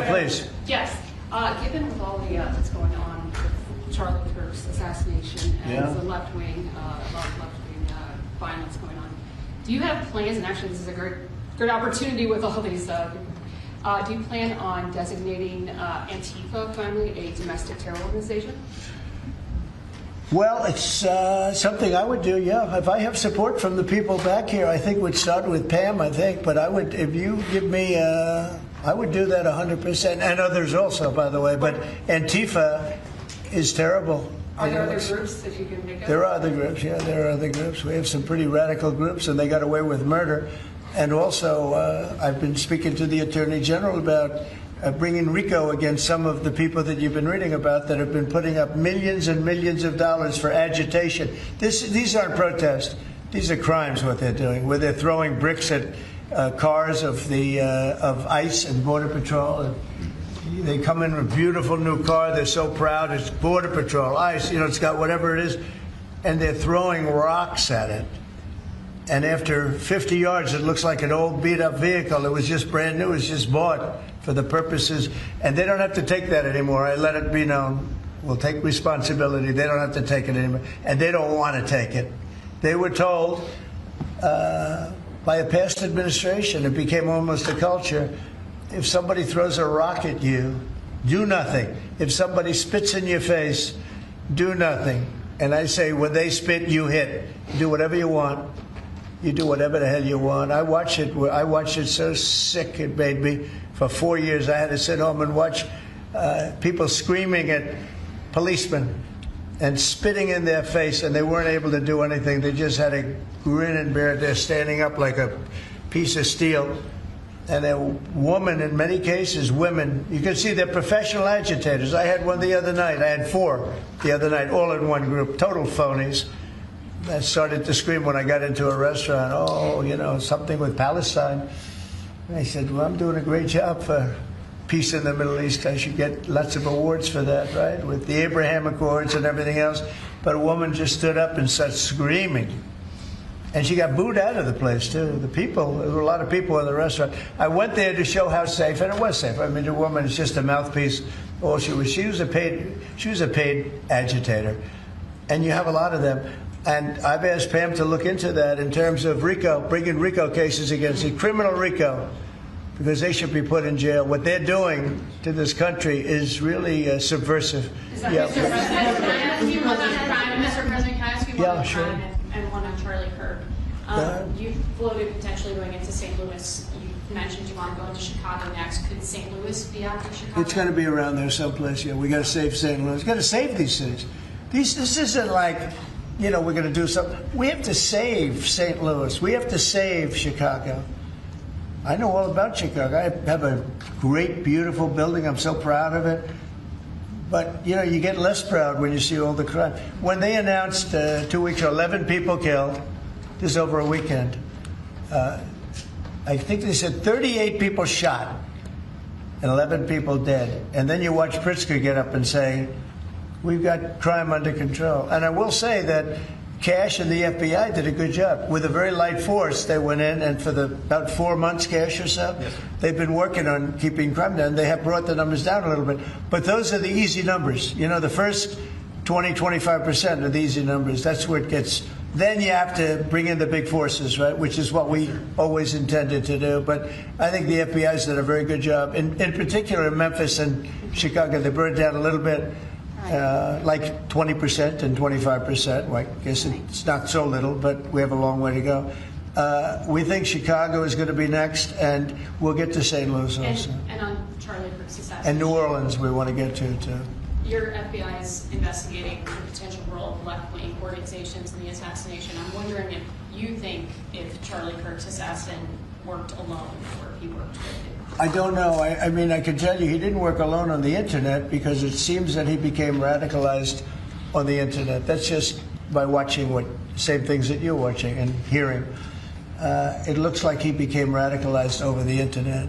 Yeah, please. Yes. Given with all the that's going on with Charlie Kirk's assassination and the left-wing, a lot of left-wing violence going on, do you have plans, and actually this is a great opportunity with all these, do you plan on designating Antifa finally a domestic terror organization? Well, it's something I would do, yeah. If I have support from the people back here, I think we'd start with Pam, I think. But I would, if you give me, I would do that 100%. And others also, by the way. But Antifa is terrible. Are there other groups that you can think of? There are other groups, yeah. There are other groups. We have some pretty radical groups, and they got away with murder. And also, I've been speaking to the Attorney General about bringing RICO against some of the people that you've been reading about that have been putting up millions and millions of dollars for agitation. These aren't protests. These are crimes, what they're doing, where they're throwing bricks at cars of ICE and Border Patrol. And they come in with a beautiful new car. They're so proud. It's Border Patrol, ICE, it's got whatever it is. And they're throwing rocks at it. And after 50 yards, it looks like an old beat-up vehicle. It was just brand new. It was just bought for the purposes. And they don't have to take that anymore. I let it be known. We'll take responsibility. They don't have to take it anymore. And they don't want to take it. They were told by a past administration, it became almost a culture, if somebody throws a rock at you, do nothing. If somebody spits in your face, do nothing. And I say, when they spit, you hit. Do whatever you want. You do whatever the hell you want. I watched it so sick it made me. For 4 years, I had to sit home and watch people screaming at policemen and spitting in their face, and they weren't able to do anything. They just had to grin and bear it. They're standing up like a piece of steel. And a woman, in many cases, women, you can see they're professional agitators. I had one the other night. I had 4 the other night, all in one group, total phonies. I started to scream when I got into a restaurant, something with Palestine. And I said, well, I'm doing a great job for peace in the Middle East. I should get lots of awards for that, right? With the Abraham Accords and everything else. But a woman just stood up and started screaming. And she got booed out of the place, too. There were a lot of people in the restaurant. I went there to show how safe, and it was safe. I mean, the woman is just a mouthpiece. All she was a paid agitator. And you have a lot of them. And I've asked Pam to look into that in terms of RICO, bringing RICO cases against the criminal RICO, because they should be put in jail. What they're doing to this country is really subversive. Is that Mr. President, can I ask you one on crime? Mr. President, can I ask you one on sure. crime and one on Charlie Kirk? You floated potentially going into St. Louis. You mentioned you want to go into Chicago next. Could St. Louis be after Chicago? It's going to be around there someplace. Yeah, we got to save St. Louis. We got to save these cities. This isn't like, we're going to do something. We have to save St. Louis. We have to save Chicago. I know all about Chicago. I have a great, beautiful building. I'm so proud of it. But, you get less proud when you see all the crime. When they announced 2 weeks ago, 11 people killed, this is over a weekend. I think they said 38 people shot and 11 people dead. And then you watch Pritzker get up and say, we've got crime under control. And I will say that Cash and the FBI did a good job. With a very light force, they went in, and for about 4 months, Cash or so, they've been working on keeping crime down. They have brought the numbers down a little bit. But those are the easy numbers. The first 20, 25% are the easy numbers. That's where it gets. Then you have to bring in the big forces, right, which is what we always intended to do. But I think the FBI's done a very good job. In particular, in Memphis and Chicago, they burned down a little bit. Like 20% and 25%. Well, I guess it's not so little, but we have a long way to go. We think Chicago is going to be next, and we'll get to St. Louis also. And on Charlie Kirk's assassination. And New Orleans we want to get to, too. Your FBI is investigating the potential role of left-wing organizations in the assassination. I'm wondering if Charlie Kirk's assassin worked alone or if he worked with him. I don't know. I mean, I can tell you he didn't work alone on the Internet, because it seems that he became radicalized on the Internet. That's just by watching same things that you're watching and hearing. It looks like he became radicalized over the Internet.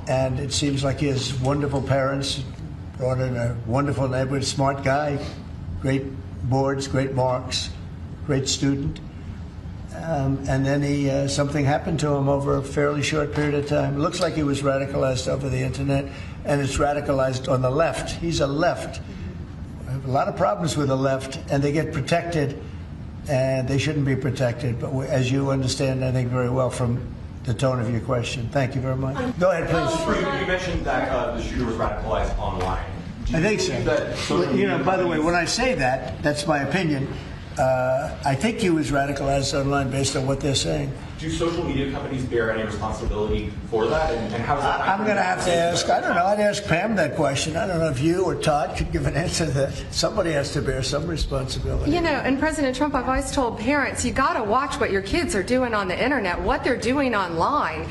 And it seems like he has wonderful parents, brought in a wonderful neighborhood, smart guy, great boards, great marks, great student. And then something happened to him over a fairly short period of time. It looks like he was radicalized over the internet, and it's radicalized on the left. He's a left. I have a lot of problems with the left, and they get protected, and they shouldn't be protected. But as you understand, I think very well from the tone of your question. Thank you very much. Go ahead, please. You mentioned that the shooter was radicalized online. I think so. You know, by the way, when I say that, that's my opinion. I think he was radicalized online based on what they're saying. Do social media companies bear any responsibility for that? And how does that? I'm going to have to ask, I don't know, I'd ask Pam that question. I don't know if you or Todd could give an answer to that. Somebody has to bear some responsibility. You know, and President Trump, I've always told parents, you got to watch what your kids are doing on the internet, what they're doing online,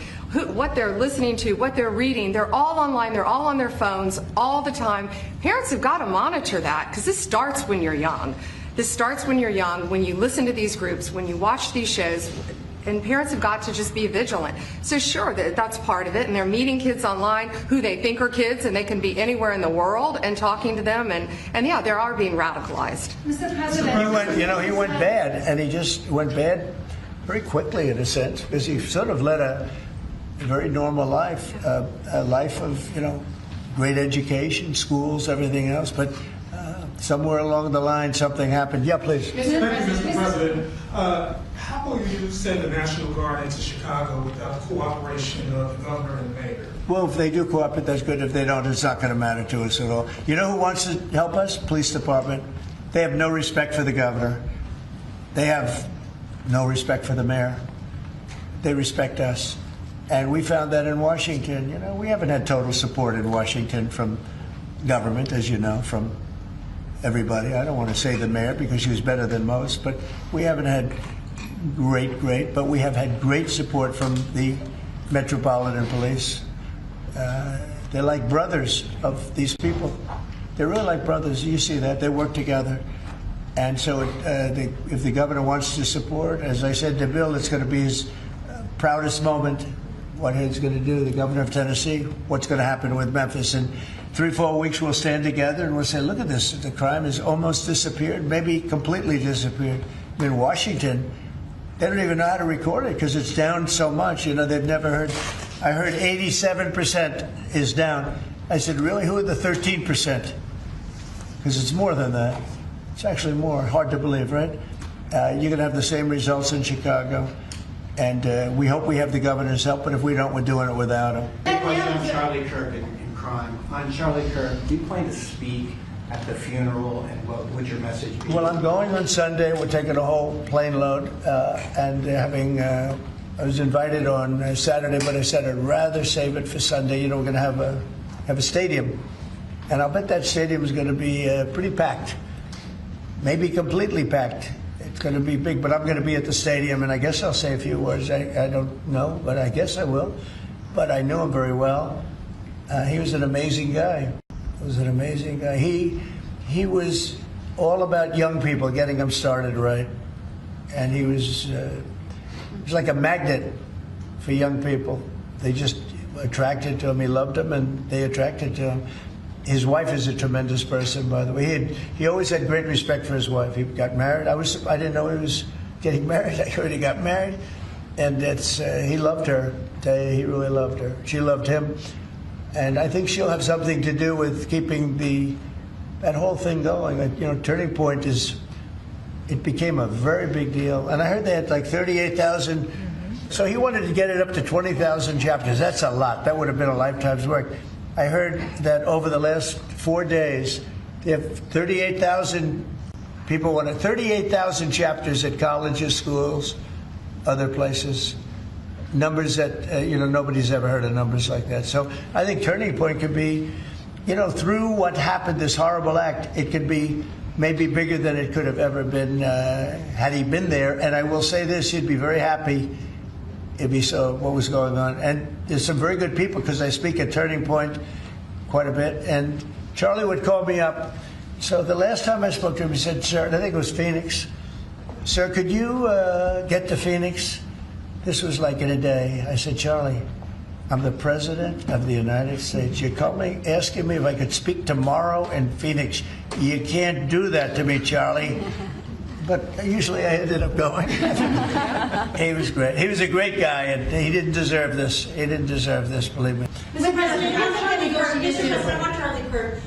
what they're listening to, what they're reading. They're all online. They're all on their phones all the time. Parents have got to monitor that, because this starts when you're young. This starts when you're young, when you listen to these groups, when you watch these shows, and parents have got to just be vigilant. So sure, that's part of it, and they're meeting kids online who they think are kids, and they can be anywhere in the world and talking to them, and yeah, they are being radicalized. Mr. President, He went bad, and he just went bad very quickly in a sense, because he sort of led a very normal life, a life of, great education, schools, everything else, but somewhere along the line, something happened. Yeah, please. Thank you, Mr. President. How will you send the National Guard into Chicago without the cooperation of the governor and the mayor? Well, if they do cooperate, that's good. If they don't, it's not going to matter to us at all. You know who wants to help us? Police department. They have no respect for the governor. They have no respect for the mayor. They respect us. And we found that in Washington. We haven't had total support in Washington from government, as you know, from everybody. I don't want to say the mayor because she was better than most, but we haven't had great, but we have had great support from the Metropolitan Police. They're like brothers of these people. They're really like brothers. You see that. They work together. And so if the governor wants to support, as I said to Bill, it's going to be his proudest moment, what he's going to do, the governor of Tennessee, what's going to happen with Memphis. And 3-4 weeks we'll stand together and we'll say, look at this, the crime has almost disappeared, maybe completely disappeared. In Washington, they don't even know how to record it because it's down so much. They've never heard. I heard 87% is down. I said, really? Who are the 13%? Because it's more than that. It's actually more. Hard to believe, right? You're going to have the same results in Chicago. And we hope we have the governor's help, but if we don't, we're doing it without him. Question on Charlie Kirk and crime. On Charlie Kirk, do you plan to speak at the funeral, and what would your message be? Well, I'm going on Sunday. We're taking a whole plane load, and having. I was invited on Saturday, but I said I'd rather save it for Sunday. We're going to have a stadium, and I'll bet that stadium is going to be pretty packed, maybe completely packed. It's going to be big, but I'm going to be at the stadium, and I guess I'll say a few words. I don't know, but I guess I will. But I knew him very well. He was an amazing guy. He was all about young people, getting them started right. And he was like a magnet for young people. They just attracted to him. He loved them, and they attracted to him. His wife is a tremendous person, by the way. He always had great respect for his wife. He got married. I didn't know he was getting married. I heard he got married, and he loved her. I tell you, he really loved her. She loved him, and I think she'll have something to do with keeping that whole thing going. Turning Point it became a very big deal, and I heard they had like 38,000. So he wanted to get it up to 20,000 chapters. That's a lot. That would have been a lifetime's work. I heard that over the last 4 days, they have 38,000 people wanted 38,000 chapters at colleges, schools, other places. Numbers that, nobody's ever heard of numbers like that. So I think Turning Point could be, through what happened, this horrible act, it could be maybe bigger than it could have ever been had he been there. And I will say this, he'd be very happy if he saw what was going on. And there's some very good people, because I speak at Turning Point quite a bit. And Charlie would call me up. So the last time I spoke to him, he said, sir, and I think it was Phoenix, sir, could you get to Phoenix? This was like in a day. I said, Charlie, I'm the president of the United States. You called me asking me if I could speak tomorrow in Phoenix. You can't do that to me, Charlie. but usually I ended up going. He was great. He was a great guy, and he didn't deserve this. He didn't deserve this, believe me. Mr. President, I want Charlie Kirk,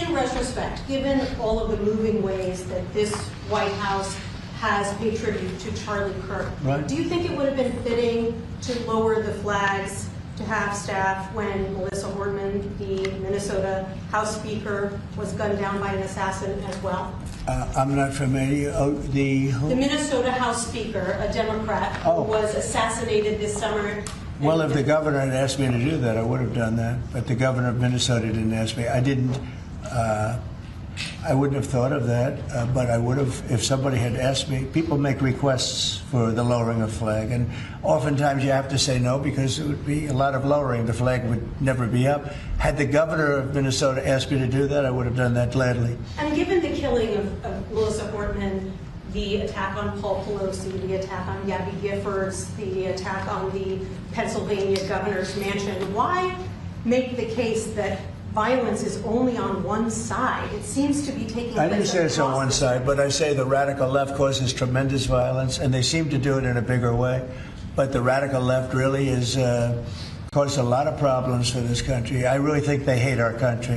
in retrospect, given all of the moving ways that this White House has paid tribute to Charlie Kirk, Right. do you think it would have been fitting to lower the flags to have staff when Melissa Hortman, the Minnesota House Speaker, was gunned down by an assassin as well? I'm not familiar. Oh, The Minnesota House Speaker, a Democrat, who Oh. was assassinated this summer. Well, if the governor had asked me to do that, I would have done that. But the governor of Minnesota didn't ask me. I didn't. I wouldn't have thought of that, but I would have if somebody had asked me. People make requests for the lowering of flag, and oftentimes you have to say no because it would be a lot of lowering. The flag would never be up. Had the governor of Minnesota asked me to do that, I would have done that gladly. And given the killing of Melissa Hortman, the attack on Paul Pelosi, the attack on Gabby Giffords, the attack on the Pennsylvania governor's mansion, why make the case that violence is only on one side? It seems to be taking place. I didn't say it's on across one the side, but I say the radical left causes tremendous violence, and they seem to do it in a bigger way. But the radical left really is caused a lot of problems for this country. I really think they hate our country.